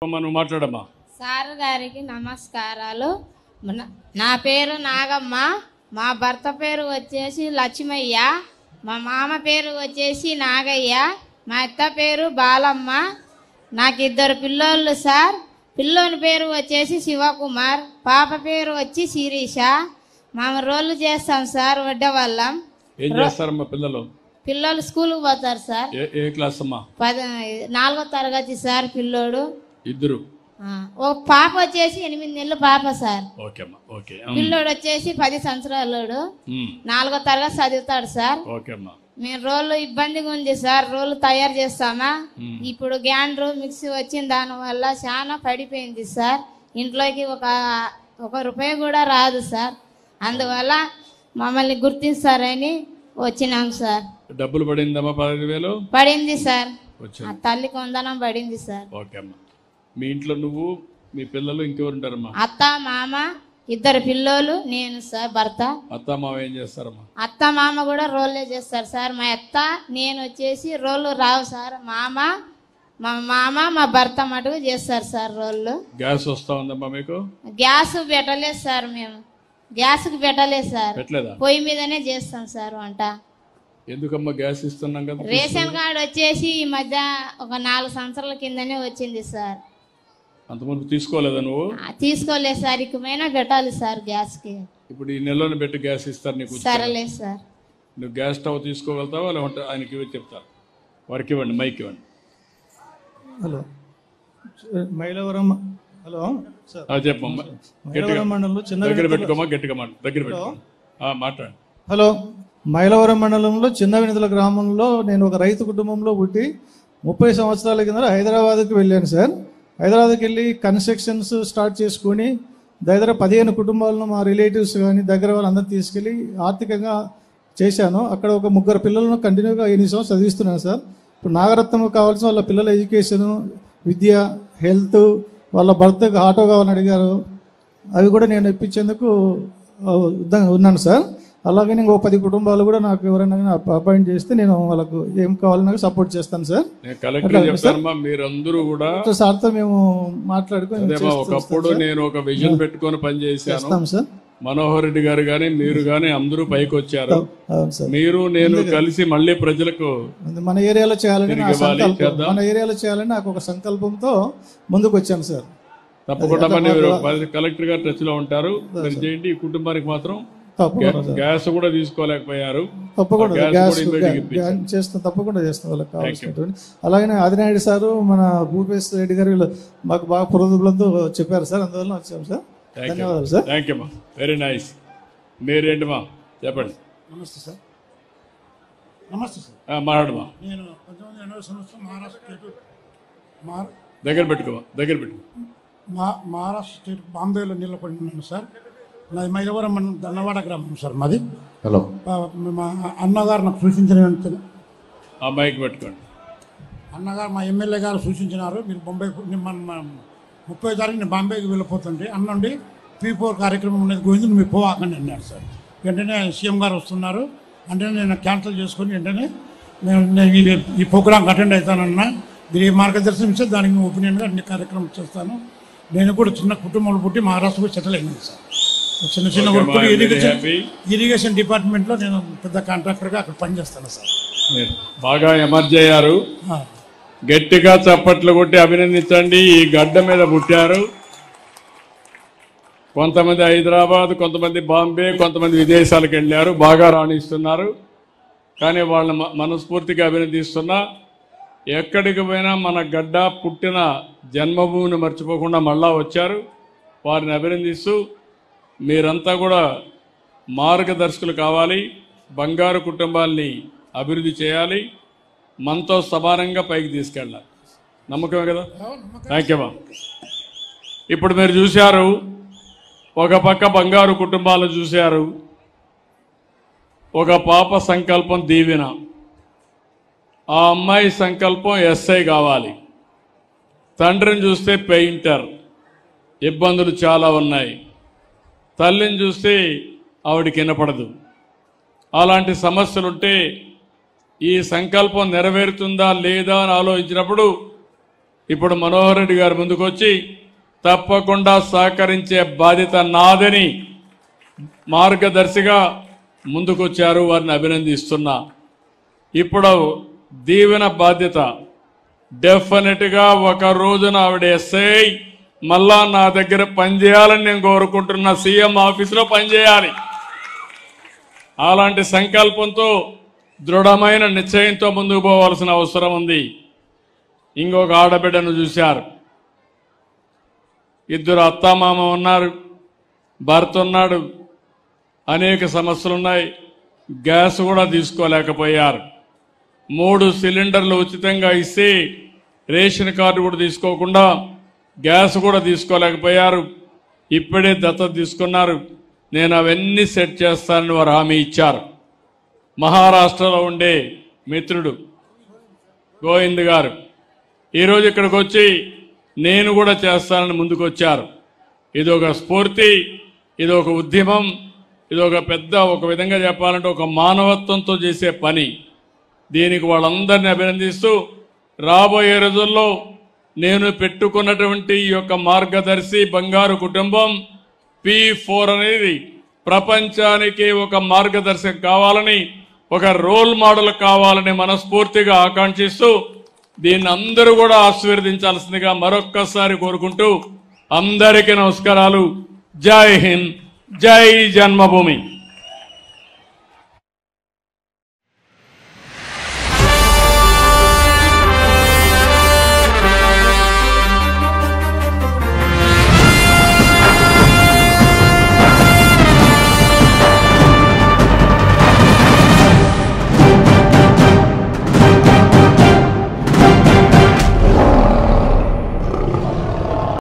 నువ్వు మాట్లాడమ్మా. సార్ గారికి నమస్కారాలు. నా పేరు నాగమ్మ, మా భర్త పేరు వచ్చేసి లక్ష్మయ్య, మా మామ పేరు వచ్చేసి నాగయ్య, మా అత్త పేరు బాలమ్మ. నాకు 2 పిల్లోళ్ళు సార్. పిల్లోని పేరు వచ్చేసి శివకుమార్, పాప పేరు వచ్చి శిరీష. మేము రోళ్ళు చేస్తాం సార్ వడ్డవల్లం. ఏం చేస్తారమ్మా పిల్లలు? పిల్లలు స్కూల్కి పోతారు సార్. ఏ క్లాస్ అమ్మా? 4వ తరగతి సార్ పిల్లోడు. ఇద్దరు. ఒక పాప వచ్చేసి 8 నెలల పాప సార్. పిల్లోడు వచ్చేసి 10 సంవత్సరాలు, 4వ తరగతి చదువుతాడు సార్. మేము రోళ్ళు ఇబ్బందిగా ఉంది సార్, రోళ్ళు తయారు చేస్తామా. ఇప్పుడు గ్రైండర్ మిక్సీ వచ్చిన దానివల్ల చాలా పడిపోయింది సార్. ఇంట్లోకి ఒక రూపాయి కూడా రాదు సార్. అందువల్ల మమ్మల్ని గుర్తిస్తారని వచ్చినాం సార్. డబ్బులు పడిందమ్మా? 15,000 పడింది సార్. తల్లికి వందనం పడింది సార్. మీ ఇంట్లో నువ్వు, మీ పిల్లలు, ఇంకెవరు ఉంటారమ్మా? అత్త మామ, 2 పిల్లోలు, నేను సార్ భర్త. అత్త మామ ఏం చేస్తారమ్మా? అత్త మామ కూడా రోళ్ళే చేస్తారు సార్. మా అత్త నేను వచ్చేసి రోళ్ళు రావు సార్. మా మామ మా భర్త మటుకు చేస్తారు సార్ రోళ్ళు. గ్యాస్ వస్తా ఉందమ్మా మీకు? గ్యాస్ పెట్టలేదు సార్. మేము గ్యాస్కి పెట్టలేదు సార్. పెట్టలేదా? పొయ్యి మీదనే చేస్తాం సార్ వంట. ఎందుకమ్మా గ్యాస్ ఇస్తున్నాం కదా? రేషన్ కార్డు వచ్చేసి ఈ మధ్య ఒక 4 సంవత్సరాల కిందనే వచ్చింది సార్. అంతకుముందు తీసుకోలేదా నువ్వు? తీసుకోలేదు సార్. ఇకమైనా పెట్టాలి సార్ గ్యాస్కి. ఇప్పుడు ఈ నెలలో పెట్టి గ్యాస్ ఇస్తారు నీకు? సరేలేదు సార్. నువ్వు గ్యాస్ స్టవ్ తీసుకోగలుగుతావా లేకుంటే ఆయనకి ఇవి చెప్తారు? వారికి ఇవ్వండి, మైక్ ఇవ్వండి. హలో మైలవరం. హలో సార్ చెప్పమ్మా. మైలవరం మండలంలో దగ్గర పెట్టుకోమా, గట్టిగా దగ్గర పెట్టుకో మాట్లాడు. హలో మైలవరం మండలంలో చిన్న వినతుల గ్రామంలో నేను ఒక రైతు కుటుంబంలో పుట్టి 30 సంవత్సరాల కింద హైదరాబాద్కి వెళ్ళాను సార్. హైదరాబాద్కి వెళ్ళి కన్స్ట్రక్షన్స్ స్టార్ట్ చేసుకొని దగ్గర 15 కుటుంబాలను మా రిలేటివ్స్ కానీ దగ్గర వాళ్ళందరూ తీసుకెళ్ళి ఆర్థికంగా చేశాను. అక్కడ ఒక 3 పిల్లలను కంటిన్యూగా 8 సంవత్సరాలు చదివిస్తున్నాను సార్. ఇప్పుడు నాగరత్నం కావాల్సిన వాళ్ళ పిల్లల ఎడ్యుకేషను, విద్య, హెల్త్, వాళ్ళ భర్తకు ఆటో కావాలని అడిగారు. అవి కూడా నేను ఇప్పించేందుకు ఉన్నాను సార్. అలాగే నేను 10 కుటుంబాలు కూడా నాకు ఎవరైనా అపాయింట్ చేస్తే నేను వాళ్ళకు ఏం కావాలన్నా సపోర్ట్ చేస్తాను సార్. మీరందరూ కూడా సార్తో మేము మాట్లాడుకొని ఒకప్పుడు నేను ఒక విజన్ పెట్టుకొని పనిచేసాను సార్. మనోహర్ రెడ్డి గారు గాని మీరు గాని అందరూ పైకి వచ్చారు. మీరు నేను కలిసి మళ్ళీ ప్రజలకు మన ఏరియాలో చేయాలని నాకు ఒక సంకల్పంతో ముందుకు వచ్చాను సార్. తప్పకుండా మీరు కలెక్టర్ గారు టచ్ లో ఉంటారు. మీరు చేయండి. ఈ కుటుంబానికి మాత్రం గ్యాస్ కూడా తీసుకోలేకపోయారు. తప్పకుండా చేస్తాం, తప్పకుండా చేస్తాం వాళ్ళకి కావాల్సినటువంటి. అలాగే ఆదినాయుడు సారు, మన భూపేశ్ రెడ్డి గారు వీళ్ళు మాకు బాగా పురోగతులతో చెప్పారు సార్. అందువల్ల వచ్చాం సార్. ధన్యవాదాలు సార్. థ్యాంక్ యూ మా. Very nice. మీరేంటి మా చెప్పండి. నమస్తే సార్. నమస్తే సార్. మాట్లాడమా. నేను 1980 సంవత్సరం దగ్గర పెట్టుకో మహారాష్ట్ర స్టేట్ బాంబేలో నిలబడి ఉన్నాను సార్. నాది మైలవరం మండలం దన్నవాడ గ్రామం సార్ మాది. హలో. మా అన్నగారు నాకు సూచించిన మైక్ పెట్టుకోండి. అన్నగారు మా ఎమ్మెల్యే గారు సూచించినారు, మీరు బొంబాయి 30వ తారీఖు నేను బాంబేకి వెళ్ళిపోతుంటే అన్నండి P4 కార్యక్రమం అనేది గోవిందు మీరు పోవాకండి అన్నారు సార్. వెంటనే సీఎం గారు వస్తున్నారు అంటే నేను క్యాన్సిల్ చేసుకొని వెంటనే నేను ఈ ప్రోగ్రాంకి అటెండ్ అవుతానన్నా. మీరు ఏ మార్గదర్శనం ఇస్తే దానికి ఒపీనియన్గా అన్ని కార్యక్రమం చేస్తాను. నేను కూడా చిన్న కుటుంబంలో పుట్టి మహారాష్ట్రకు సెటిల్ అయినాను సార్. చిన్న వర్క్ ఇరిగేషన్ డిపార్ట్మెంట్లో నేను పెద్ద కాంట్రాక్టర్గా అక్కడ పనిచేస్తాను సార్. బాగా ఎమర్జ్ అయ్యారు. గట్టిగా చప్పట్లు కొట్టి అభినందించండి. ఈ గడ్డ మీద పుట్టారు. కొంతమంది హైదరాబాద్, కొంతమంది బాంబే, కొంతమంది విదేశాలకు వెళ్ళారు. బాగా రాణిస్తున్నారు. కానీ వాళ్ళని మనస్ఫూర్తిగా అభినందిస్తున్నా. ఎక్కడికి పోయినా మన గడ్డ పుట్టిన జన్మభూమిని మర్చిపోకుండా మళ్ళా వచ్చారు. వారిని అభినందిస్తూ మీరంతా కూడా మార్గదర్శకులు కావాలి. బంగారు కుటుంబాల్ని అభివృద్ధి చేయాలి. మనతో సమానంగా పైకి తీసుకెళ్ళాలి. నమ్మకమే కదా? Thank you. ఇప్పుడు మీరు చూశారు, ఒక పక్క బంగారు కుటుంబాలు చూశారు, ఒక పాప సంకల్పం దీవెన. ఆ అమ్మాయి సంకల్పం ఎస్ఐ కావాలి. తండ్రిని చూస్తే పెయింటర్, ఇబ్బందులు చాలా ఉన్నాయి. తల్లిని చూస్తే ఆవిడికి వినపడదు. అలాంటి సమస్యలుంటే ఈ సంకల్పం నెరవేరుతుందా లేదా అని ఆలోచించినప్పుడు ఇప్పుడు మనోహర్ రెడ్డి గారు ముందుకొచ్చి తప్పకుండా సహకరించే బాధ్యత నాదని మార్గదర్శిగా ముందుకొచ్చారు. వారిని అభినందిస్తున్నా. ఇప్పుడు దీవెన బాధ్యత డెఫినెట్గా ఒక రోజున ఆవిడ ఎస్ఐ మళ్ళా నా దగ్గర పనిచేయాలని నేను కోరుకుంటున్నా. సీఎం ఆఫీసులో పనిచేయాలి. అలాంటి సంకల్పంతో దృఢమైన నిశ్చయంతో ముందుకు పోవాల్సిన అవసరం ఉంది. ఇంకొక ఆడబిడ్డను చూశారు. ఇద్దరు అత్తామామ ఉన్నారు, భర్త ఉన్నాడు, అనేక సమస్యలున్నాయి. గ్యాస్ కూడా తీసుకోలేకపోయారు. 3 సిలిండర్లు ఉచితంగా ఇస్తే రేషన్ కార్డు కూడా తీసుకోకుండా గ్యాస్ కూడా తీసుకోలేకపోయారు. ఇప్పుడే దత్తత తీసుకున్నారు. నేను అవన్నీ సెట్ చేస్తానని వారు హామీ ఇచ్చారు. మహారాష్ట్రలో ఉండే మిత్రుడు గోవింద్ గారు ఈరోజు ఇక్కడికి వచ్చి నేను కూడా చేస్తానని ముందుకు వచ్చారు. ఇది ఒక స్ఫూర్తి, ఇది ఒక ఉద్యమం, ఇది ఒక పెద్ద, ఒక విధంగా చెప్పాలంటే ఒక మానవత్వంతో చేసే పని. దీనికి వాళ్ళందరినీ అభినందిస్తూ రాబోయే రోజుల్లో నేను పెట్టుకున్నటువంటి ఈ యొక్క మార్గదర్శి బంగారు కుటుంబం P4 అనేది ప్రపంచానికి ఒక మార్గదర్శకం కావాలని, ఒక రోల్ మోడల్ కావాలని మనస్ఫూర్తిగా ఆకాంక్షిస్తూ దీన్ని అందరూ కూడా ఆశీర్వదించాల్సిందిగా మరొక్కసారి కోరుకుంటూ అందరికీ నమస్కారాలు. జై హింద్, జై జన్మభూమి.